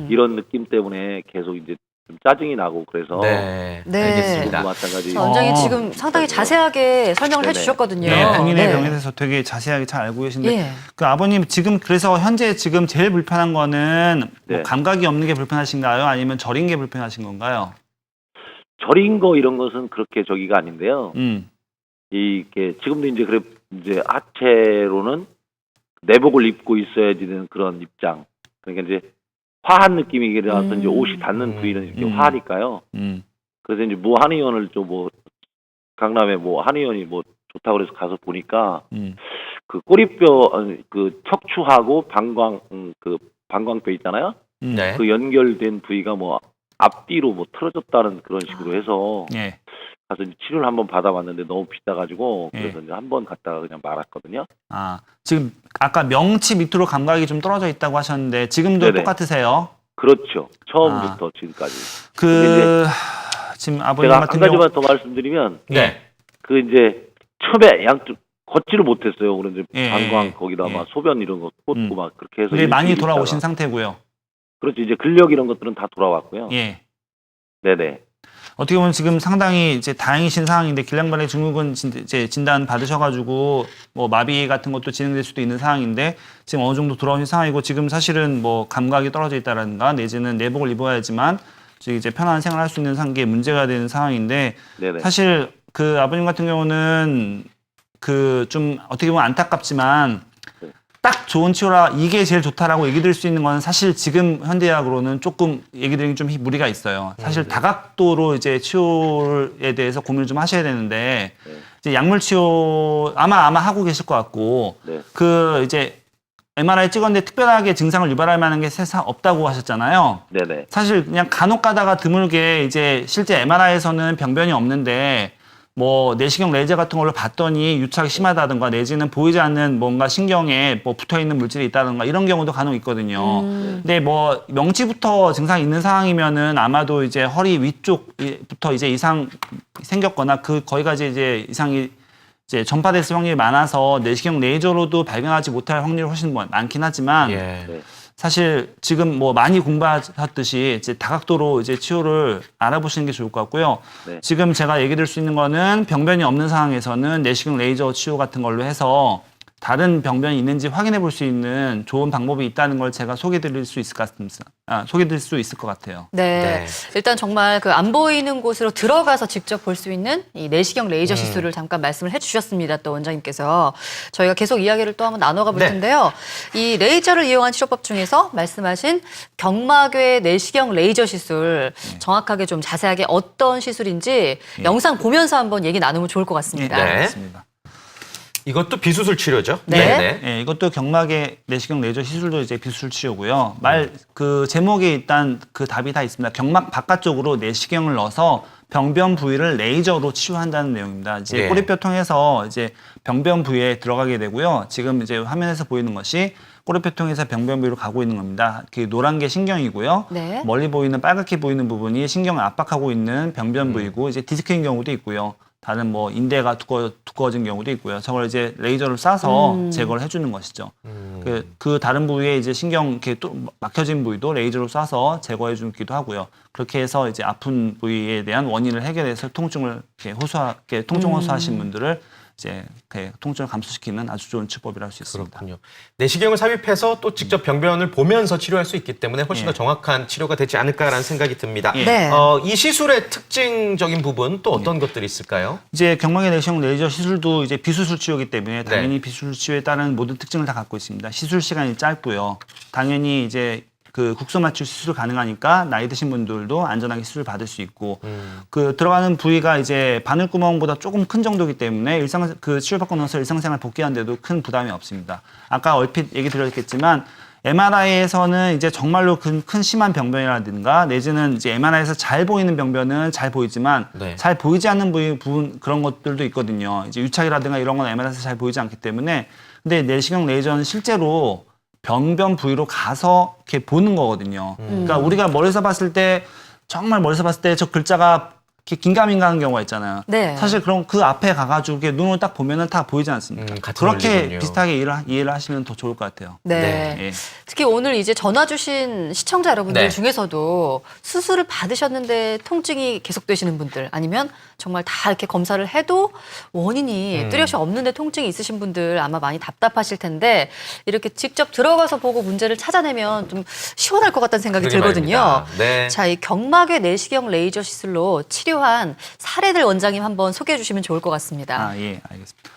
이런 느낌 때문에 계속 이제 좀 짜증이 나고 그래서 네. 네. 알겠습니다. 마찬가지. 자, 원장님 지금 상당히 자세하게 설명을 네네. 해주셨거든요. 네, 본인의 네. 병에 대해서 되게 자세하게 잘 알고 계신데 예. 그 아버님 지금 그래서 현재 지금 제일 불편한 거는 뭐 네. 감각이 없는 게 불편하신가요? 아니면 저린 게 불편하신 건가요? 절인 거 이런 것은 그렇게 저기가 아닌데요. 음. 이게 지금도 이제 하체로는 내복을 입고 있어야 되는 그런 입장. 그러니까 이제 화한 느낌이라서 이제 옷이 닿는 부위는 이렇게 화하니까요. 그래서 이제 뭐 한의원을 좀 뭐 강남에 뭐 한의원이 뭐 좋다고 그래서 가서 보니까 그 꼬리뼈 그 척추하고 방광뼈 있잖아요. 네. 그 연결된 부위가 뭐 앞뒤로 뭐 틀어졌다는 그런 식으로 해서 예. 가서 이제 치료를 한번 받아봤는데 너무 비싸가지고 예. 그래서 이제 한번 갔다가 그냥 말았거든요. 아, 지금 아까 명치 밑으로 감각이 좀 떨어져 있다고 하셨는데 지금도 네네. 똑같으세요? 그렇죠. 처음부터 지금까지. 지금 아버님 제가 한 같은 경우 가지만 더 말씀드리면 네. 그 이제 처음에 양쪽 걷지를 못했어요. 그런데 예, 방광 거기다 예. 막 소변 이런 거 꽂고 막 그렇게 해서 근데 많이 일주일 돌아오신 있다가. 상태고요. 그렇죠. 이제 근력 이런 것들은 다 돌아왔고요. 예. 네네. 어떻게 보면 지금 상당히 이제 다행이신 상황인데 길량발의 증후군 이제 진단 받으셔가지고 뭐 마비 같은 것도 진행될 수도 있는 상황인데 지금 어느 정도 돌아오신 상황이고 지금 사실은 뭐 감각이 떨어져 있다라든가 내지는 내복을 입어야지만 이제 편안한 생활을 할 수 있는 상황에 문제가 되는 상황인데 네네. 사실 그 아버님 같은 경우는 그 좀 어떻게 보면 안타깝지만 딱 좋은 치료라 이게 제일 좋다라고 얘기 드릴 수 있는 건 사실 지금 현대의학으로는 조금 얘기 드리기 좀 무리가 있어요. 사실 다각도로 이제 치료에 대해서 고민을 좀 하셔야 되는데 네. 이제 약물 치료 아마 하고 계실 것 같고 네. 그 이제 MRI 찍었는데 특별하게 증상을 유발할 만한 게 세상 없다고 하셨잖아요. 네네. 사실 그냥 간혹 가다가 드물게 이제 실제 MRI에서는 병변이 없는데 뭐 내시경 레이저 같은 걸로 봤더니 유착이 심하다든가 내지는 보이지 않는 뭔가 신경에 뭐 붙어 있는 물질이 있다든가 이런 경우도 간혹 있거든요. 근데 뭐 명치부터 증상이 있는 상황이면은 아마도 이제 허리 위쪽부터 이제 이상 생겼거나 그 거기까지 이제 이상이 이제 전파됐을 확률이 많아서 내시경 레이저로도 발견하지 못할 확률이 훨씬 많긴 하지만 예. 네. 사실 지금 뭐 많이 공부하셨듯이 이제 다각도로 이제 치료를 알아보시는 게 좋을 것 같고요. 네. 지금 제가 얘기 드릴 수 있는 거는 병변이 없는 상황에서는 내시경 레이저 치료 같은 걸로 해서 다른 병변이 있는지 확인해 볼 수 있는 좋은 방법이 있다는 걸 제가 소개해 드릴 수 있을 것 같습니다. 소개해 드릴 수 있을 것 같아요. 네. 네. 일단 정말 그 안 보이는 곳으로 들어가서 직접 볼 수 있는 이 내시경 레이저 시술을 잠깐 말씀을 해주셨습니다. 또 원장님께서 저희가 계속 이야기를 또 한번 나눠가 볼 네. 텐데요. 이 레이저를 이용한 치료법 중에서 말씀하신 경막외 내시경 레이저 시술 정확하게 좀 자세하게 어떤 시술인지 영상 보면서 한번 얘기 나누면 좋을 것 같습니다. 네. 알겠습니다. 이것도 비수술 치료죠? 네. 예, 이것도 경막의 내시경 레이저 시술도 이제 비수술 치료고요. 그 제목에 일단 그 답이 다 있습니다. 경막 바깥쪽으로 내시경을 넣어서 병변 부위를 레이저로 치료한다는 내용입니다. 이제 예. 꼬리뼈 통해서 이제 병변 부위에 들어가게 되고요. 지금 이제 화면에서 보이는 것이 꼬리뼈 통해서 병변 부위로 가고 있는 겁니다. 그 노란 게 신경이고요. 네. 멀리 보이는 빨갛게 보이는 부분이 신경을 압박하고 있는 병변 부위고 이제 디스크인 경우도 있고요. 다른 뭐 인대가 두꺼워진 경우도 있고요. 저걸 이제 레이저를 쏴서 제거를 해주는 것이죠. 그 다른 부위에 이제 신경 이렇게 또 막혀진 부위도 레이저로 쏴서 제거해 주기도 하고요. 그렇게 해서 이제 아픈 부위에 대한 원인을 해결해서 통증을 이렇게 통증 호소하신 분들을 이제 통증을 감소시키는 아주 좋은 치료법이라 할 수 있습니다. 그렇군요. 내시경을 삽입해서 또 직접 병변을 보면서 치료할 수 있기 때문에 훨씬 더 정확한 치료가 되지 않을까라는 생각이 듭니다. 네. 이 시술의 특징적인 부분 또 어떤 것들이 있을까요? 이제 경막의 내시경 레이저 시술도 이제 비수술 치료이기 때문에 당연히 비수술 치료에 따른 모든 특징을 다 갖고 있습니다. 시술 시간이 짧고요. 당연히 이제 그 국소 맞춤 시술 가능하니까 나이 드신 분들도 안전하게 시술 받을 수 있고 그 들어가는 부위가 이제 바늘구멍보다 조금 큰 정도이기 때문에 그 치료받고 나서 일상생활 복귀하는데도 큰 부담이 없습니다. 아까 얼핏 얘기 드렸겠지만 MRI에서는 이제 정말로 큰 심한 병변이라든가 내지는 이제 MRI에서 잘 보이는 병변은 잘 보이지만 네. 잘 보이지 않는 부분 그런 것들도 있거든요. 이제 유착이라든가 이런 건 MRI에서 잘 보이지 않기 때문에 근데 내시경 레이저는 실제로 병변 부위로 가서 이렇게 보는 거거든요. 그러니까 우리가 멀리서 봤을 때 정말 멀리서 봤을 때 저 글자가 이렇게 긴가민가한 경우가 있잖아요. 네. 사실 그럼 그 앞에 가가지고 이렇게 눈으로 딱 보면은 다 보이지 않습니까? 같은 그렇게 원리군요. 비슷하게 이해를 하시면 더 좋을 것 같아요. 네. 네. 예. 특히 오늘 이제 전화 주신 시청자 여러분들 네. 중에서도 수술을 받으셨는데 통증이 계속되시는 분들 아니면 정말 다 이렇게 검사를 해도 원인이 뚜렷이 없는데 통증이 있으신 분들 아마 많이 답답하실 텐데 이렇게 직접 들어가서 보고 문제를 찾아내면 좀 시원할 것 같다는 생각이 그러게 들거든요. 말입니다. 네. 자, 이 경막의 내시경 레이저 시술로 치료한 사례들 원장님 한번 소개해 주시면 좋을 것 같습니다. 예, 알겠습니다.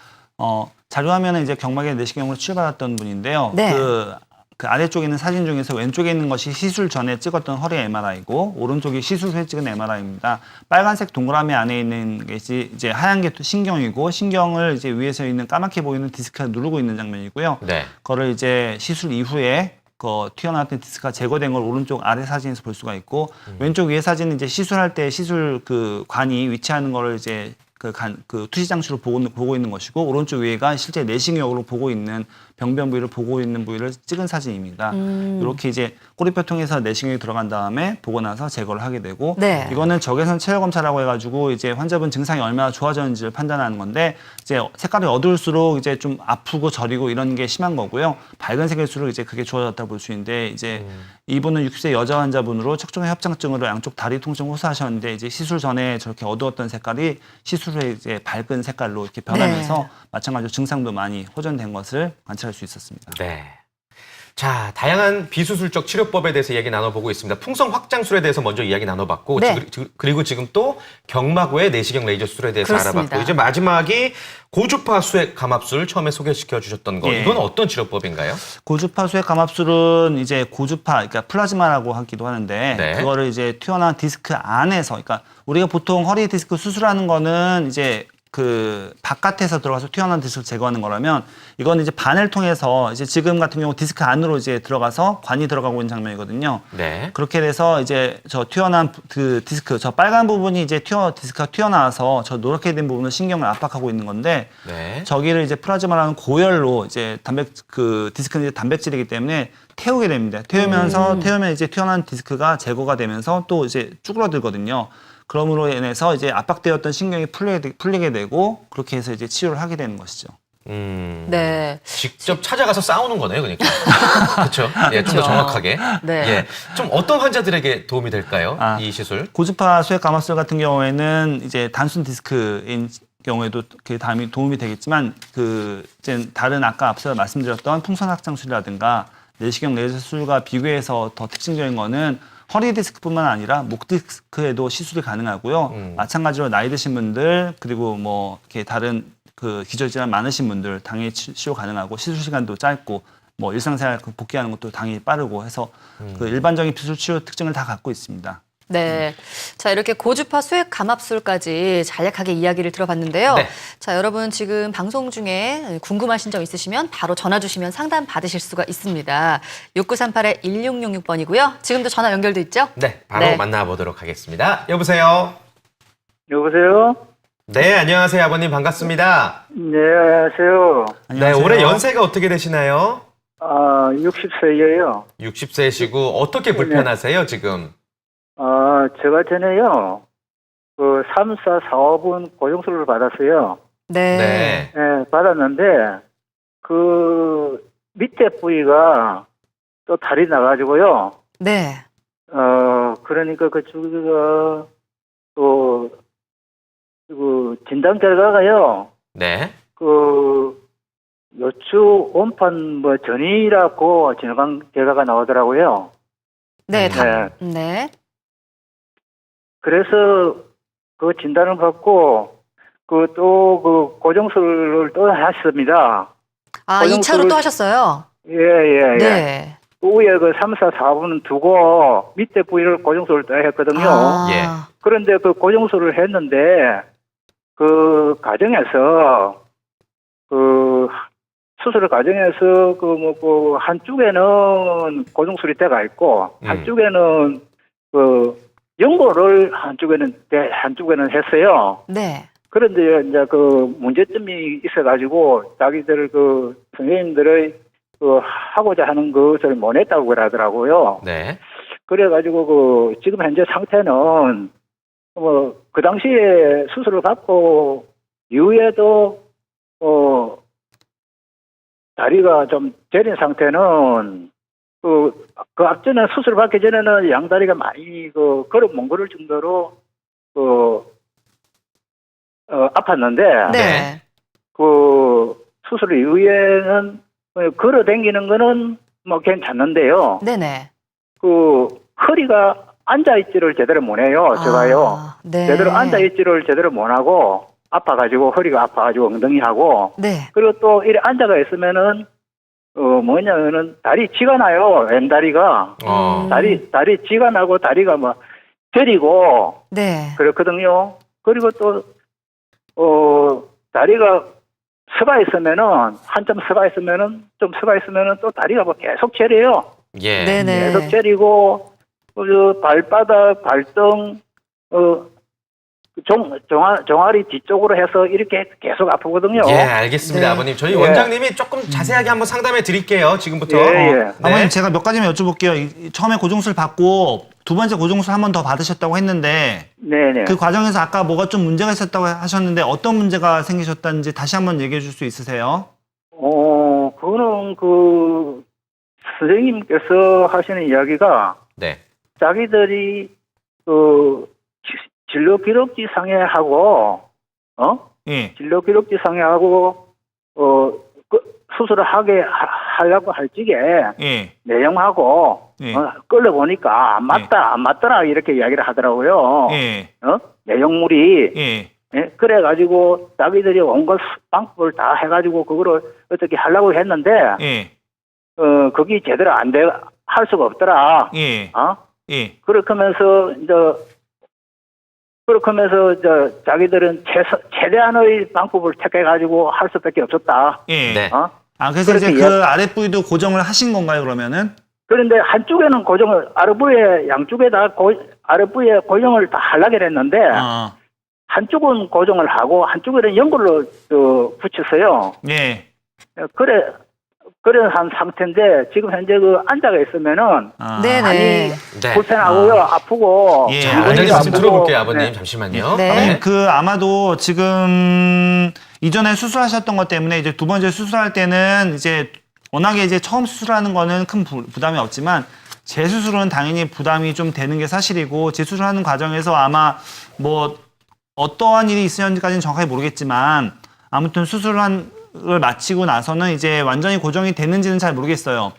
자료화면은 이제 경막의 내시경으로 치료받았던 분인데요. 네. 그 아래쪽에 있는 사진 중에서 왼쪽에 있는 것이 시술 전에 찍었던 허리 MRI고 오른쪽이 시술 후에 찍은 MRI입니다. 빨간색 동그라미 안에 있는 것이 이제 하얀 게 신경이고 신경을 이제 위에서 있는 까맣게 보이는 디스크가 누르고 있는 장면이고요. 네. 그거를 이제 시술 이후에 그 튀어나왔던 디스크가 제거된 걸 오른쪽 아래 사진에서 볼 수가 있고 왼쪽 위에 사진은 이제 시술할 때 시술 그 관이 위치하는 거를 이제 그 투시 장치로 보고 있는 것이고 오른쪽 위에가 실제 내시경으로 보고 있는 병변 부위를 보고 있는 부위를 찍은 사진입니다. 이렇게 이제 꼬리뼈 통해서 내시경이 들어간 다음에 보고 나서 제거를 하게 되고 네. 이거는 적외선 체열 검사라고 해가지고 이제 환자분 증상이 얼마나 좋아졌는지를 판단하는 건데 이제 색깔이 어두울수록 이제 좀 아프고 저리고 이런 게 심한 거고요. 밝은 색일수록 이제 그게 좋아졌다 볼 수 있는데 이제 이분은 60세 여자 환자분으로 척추관 협착증으로 양쪽 다리 통증 호소하셨는데 이제 시술 전에 저렇게 어두웠던 색깔이 시술 후에 이제 밝은 색깔로 이렇게 변하면서 네. 마찬가지로 증상도 많이 호전된 것을 관찰할 수 있었습니다. 네. 자, 다양한 비수술적 치료법에 대해서 이야기 나눠보고 있습니다. 풍성 확장술에 대해서 먼저 이야기 나눠봤고, 네. 그리고 지금 또 경막 외 내시경 레이저 수술에 대해서 그렇습니다. 알아봤고, 이제 마지막이 고주파 수액 감압술 처음에 소개시켜 주셨던 거. 예. 이건 어떤 치료법인가요? 고주파 수액 감압술은 이제 고주파, 그러니까 플라즈마라고 하기도 하는데 네. 그거를 이제 튀어나온 디스크 안에서, 그러니까 우리가 보통 허리 디스크 수술하는 거는 이제 그 바깥에서 들어가서 튀어나온 디스크를 제거하는 거라면 이건 이제 바늘 통해서 이제 지금 같은 경우 디스크 안으로 이제 들어가서 관이 들어가고 있는 장면이거든요. 네. 그렇게 돼서 이제 저 튀어나온 그 디스크, 저 빨간 부분이 이제 디스크가 튀어나와서 저 노랗게 된 부분을 신경을 압박하고 있는 건데 네. 저기를 이제 플라즈마라는 고열로 이제 그 디스크는 이제 단백질이기 때문에 태우게 됩니다. 태우면 이제 튀어나온 디스크가 제거가 되면서 또 이제 쭈그러들거든요. 그러므로 인해서 이제 압박되었던 신경이 풀리게 되고 그렇게 해서 이제 치료를 하게 되는 것이죠. 네. 직접 찾아가서 싸우는 거네요, 그러니까. 그렇죠. 예, 좀 더 정확하게. 네. 예, 좀 어떤 환자들에게 도움이 될까요? 이 시술? 고주파 수액 감압술 같은 경우에는 이제 단순 디스크인 경우에도 그 도움이 되겠지만 그 이제 다른 아까 앞서 말씀드렸던 풍선 확장술이라든가 내시경 레이저 수술과 비교해서 더 특징적인 거는 허리 디스크뿐만 아니라 목 디스크에도 시술이 가능하고요. 마찬가지로 나이 드신 분들 그리고 뭐 이렇게 다른 그 기저질환 많으신 분들 당연히 치료 가능하고 시술 시간도 짧고 뭐 일상생활 복귀하는 것도 당연히 빠르고 해서 그 일반적인 비술 치료 특징을 다 갖고 있습니다. 네. 자, 이렇게 고주파 수액 감압술까지 간략하게 이야기를 들어봤는데요. 네. 자, 여러분 지금 방송 중에 궁금하신 점 있으시면 바로 전화 주시면 상담 받으실 수가 있습니다. 6938-1666번이고요. 지금도 전화 연결돼 있죠? 네, 바로 네. 만나보도록 하겠습니다. 여보세요? 여보세요? 네, 안녕하세요, 아버님. 반갑습니다. 네, 안녕하세요. 네, 올해 연세가 어떻게 되시나요? 60세예요. 60세시고 어떻게 불편하세요, 지금? 제가 전에요, 3, 4, 4호분 고정술을 받았어요. 네. 네. 예, 받았는데, 그 밑에 부위가 또 다리 나가지고요. 네. 그러니까 그쪽가 또, 진단 결과가요, 네. 요추 원판 전이라고 진단 결과가 나오더라고요. 네. 네. 네. 그래서 그 진단을 받고 또 고정술을 또 했습니다. 아, 고정술을- 2차로 또 하셨어요? 예. 네. 그 위에 3, 4, 4분은 두고 밑에 부위를 고정술을 또 했거든요. 아, 예. 그런데 그 고정술을 했는데 그 과정에서 수술 과정에서 한쪽에는 고정술이 돼가 있고 한쪽에는 연고를 한쪽에는 했어요. 네. 그런데 이제 문제점이 있어가지고 자기들 선생님들의 하고자 하는 것을 못 했다고 그러더라고요. 네. 그래가지고 지금 현재 상태는 그 당시에 수술을 받고 이후에도 다리가 좀 저린 상태는 그 앞전에 수술 받기 전에는 양다리가 많이 걸음 못 걸을 정도로 아팠는데 네. 그 수술 이후에는 걸어 다니는 거는 뭐 괜찮는데요. 네네. 그 허리가 앉아 있지를 제대로 못 해요. 제가요. 네. 제대로 앉아 있지를 제대로 못 하고 아파가지고 허리가 아파가지고 엉덩이하고 네. 그리고 또 이래 앉아가 있으면은 뭐냐면은 다리 쥐가 나요. 왼다리가 다리 쥐가 나고 다리가 뭐 저리고 네. 그렇거든요. 그리고 또 다리가 서가 있으면은 한참 서가 있으면은 좀 서가 있으면은 또 다리가 뭐 계속 저려요. 예. 네네. 계속 저리고 발바닥, 발등 종아리 뒤쪽으로 해서 이렇게 계속 아프거든요. 예, 알겠습니다, 네. 아버님. 저희 예. 원장님이 조금 자세하게 한번 상담해 드릴게요, 지금부터. 예, 예. 네. 아버님 제가 몇 가지만 여쭤볼게요. 처음에 고정술 받고 두 번째 고정술 한 번 더 받으셨다고 했는데 네네. 그 과정에서 아까 뭐가 좀 문제가 있었다고 하셨는데 어떤 문제가 생기셨다는지 다시 한번 얘기해 줄 수 있으세요? 그거는 선생님께서 하시는 이야기가 네. 자기들이 진료 기록지 상에하고 예. 진료 기록지 상에하고 수술을 하려고 할 적에 예. 내용하고 예. 끌려보니까 안 맞더라 이렇게 이야기를 하더라고요. 예. 내용물이 예. 예, 그래가지고 자기들이 온갖 방법을 다 해가지고 그거를 어떻게 하려고 했는데 예. 그게 제대로 할 수가 없더라. 예. 예. 그렇게 하면서 자기들은 최대한의 방법을 택해가지고 할 수밖에 없었다. 예. 네. 그래서 이제 그렇게 그 아랫부위도 고정을 하신 건가요, 그러면은? 그런데 한쪽에는 아랫부위에 양쪽에 다 아랫부위에 고정을 다 하려고 했는데 한쪽은 고정을 하고 한쪽에는 연골로 붙였어요. 예. 그런 한 상태인데 지금 현재 앉아가 있으면은 네네. 많이 네. 불편하고요, 아프고. 예, 자, 원장님 말씀 아프고. 들어볼게요, 아버님. 네. 잠시만요. 네. 아버님, 아마도 지금 이전에 수술하셨던 것 때문에 이제 두 번째 수술할 때는 이제 워낙에 이제 처음 수술하는 거는 큰 부담이 없지만 재수술은 당연히 부담이 좀 되는 게 사실이고 재수술하는 과정에서 아마 뭐 어떠한 일이 있었는지까지는 정확하게 모르겠지만 아무튼 수술을 마치고 나서는 이제 완전히 고정이 됐는지는 잘 모르겠어요.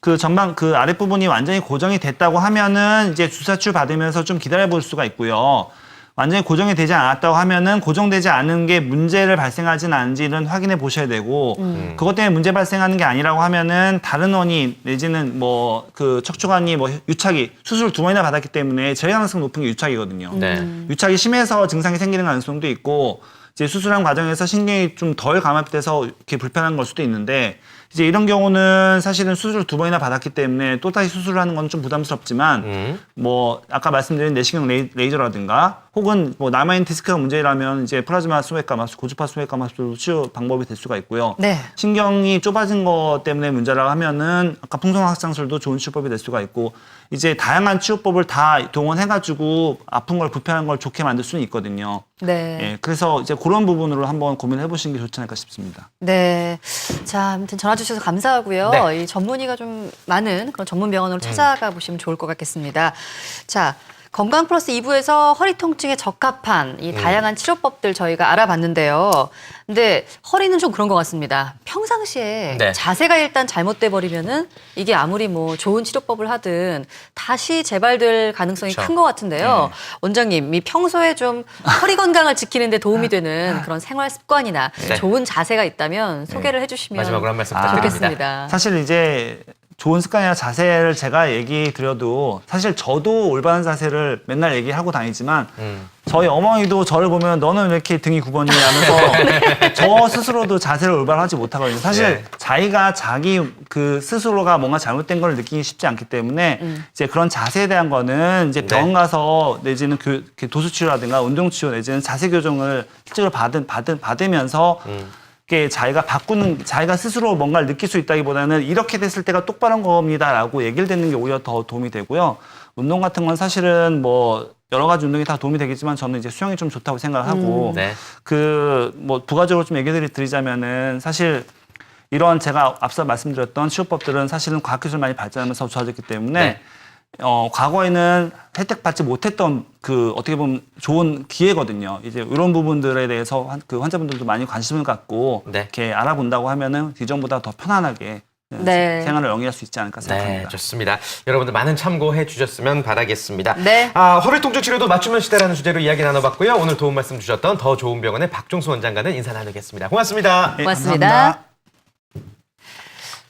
그 전방 그 아랫부분이 완전히 고정이 됐다고 하면은 이제 주사출 받으면서 좀 기다려 볼 수가 있고요. 완전히 고정이 되지 않았다고 하면은 고정되지 않은 게 문제를 발생하지는 않은지는 확인해 보셔야 되고 그것 때문에 문제 발생하는 게 아니라고 하면은 다른 원인 내지는 뭐 그 척추관이 뭐 유착이 수술 두 번이나 받았기 때문에 제일 가능성 높은 게 유착이거든요. 네. 유착이 심해서 증상이 생기는 가능성도 있고 이제 수술한 과정에서 신경이 좀 덜 감압돼서 이렇게 불편한 걸 수도 있는데 이제 이런 경우는 사실은 수술을 두 번이나 받았기 때문에 또다시 수술을 하는 건 좀 부담스럽지만 뭐 아까 말씀드린 내시경 레이저라든가 혹은 뭐 남아있는 디스크가 문제라면 이제 플라즈마 수액 감압술, 고주파 수액 감압술도 치료 방법이 될 수가 있고요. 네. 신경이 좁아진 것 때문에 문제라고 하면은 아까 풍선확장술도 좋은 치료법이 될 수가 있고 이제 다양한 치료법을 다 동원해가지고 아픈 걸 불편한 걸 좋게 만들 수는 있거든요. 네. 예, 그래서 이제 그런 부분으로 한번 고민해 보시는 게 좋지 않을까 싶습니다. 네. 자, 아무튼 전화 주셔서 감사하고요. 네. 이 전문의가 좀 많은 그런 전문 병원으로 찾아가 보시면 좋을 것 같겠습니다. 자, 건강 플러스 2부에서 허리 통증에 적합한 이 다양한 치료법들 저희가 알아봤는데요. 근데 허리는 좀 그런 것 같습니다. 평상시에 네. 자세가 일단 잘못돼 버리면은 이게 아무리 뭐 좋은 치료법을 하든 다시 재발될 가능성이 그렇죠. 큰 것 같은데요. 원장님, 이 평소에 좀 허리 건강을 지키는 데 도움이 되는 그런 생활 습관이나 네. 좋은 자세가 있다면 소개를 해주시면 마지막으로 한 말씀 부탁드립니다. 좋겠습니다. 사실 이제 좋은 습관이나 자세를 제가 얘기 드려도 사실 저도 올바른 자세를 맨날 얘기하고 다니지만 저희 어머니도 저를 보면 너는 왜 이렇게 등이 굽었니 하면서 저 스스로도 자세를 올바로 하지 못하거든요. 사실 네. 자기가 자기 그 스스로가 뭔가 잘못된 걸 느끼기 쉽지 않기 때문에 이제 그런 자세에 대한 거는 이제 병원 가서 내지는 도수치료라든가 운동치료 내지는 자세 교정을 실제로 받으면서 이게 자기가 스스로 뭔가를 느낄 수 있다기보다는 이렇게 됐을 때가 똑바른 겁니다라고 얘기를 듣는 게 오히려 더 도움이 되고요. 운동 같은 건 사실은 뭐 여러 가지 운동이 다 도움이 되겠지만 저는 이제 수영이 좀 좋다고 생각을 하고 네. 뭐 부가적으로 좀 얘기를 드리자면은 사실 이런 제가 앞서 말씀드렸던 치료법들은 사실은 과학기술 많이 발전하면서 좋아졌기 때문에 네. 과거에는 혜택받지 못했던 어떻게 보면 좋은 기회거든요. 이제 이런 부분들에 대해서 환자분들도 많이 관심을 갖고 네. 이렇게 알아본다고 하면은 이전보다 더 편안하게 네. 생활을 영위할 수 있지 않을까 생각합니다. 네, 좋습니다. 여러분들 많은 참고해 주셨으면 바라겠습니다. 네. 허리 통증 치료도 맞춤형 시대라는 주제로 이야기 나눠봤고요. 오늘 도움 말씀 주셨던 더 좋은 병원의 박종수 원장과는 인사 나누겠습니다. 고맙습니다. 네, 고맙습니다. 감사합니다.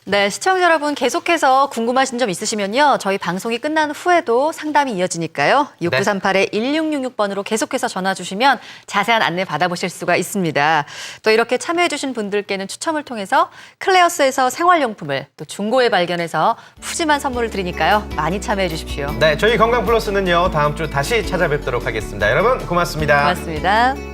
네, 시청자 여러분 계속해서 궁금하신 점 있으시면요. 저희 방송이 끝난 후에도 상담이 이어지니까요. 6938-1666번으로 계속해서 전화 주시면 자세한 안내 받아보실 수가 있습니다. 또 이렇게 참여해 주신 분들께는 추첨을 통해서 클레어스에서 생활용품을 또 중고에 발견해서 푸짐한 선물을 드리니까요. 많이 참여해 주십시오. 네, 저희 건강 플러스는요. 다음 주 다시 찾아뵙도록 하겠습니다. 여러분 고맙습니다. 고맙습니다.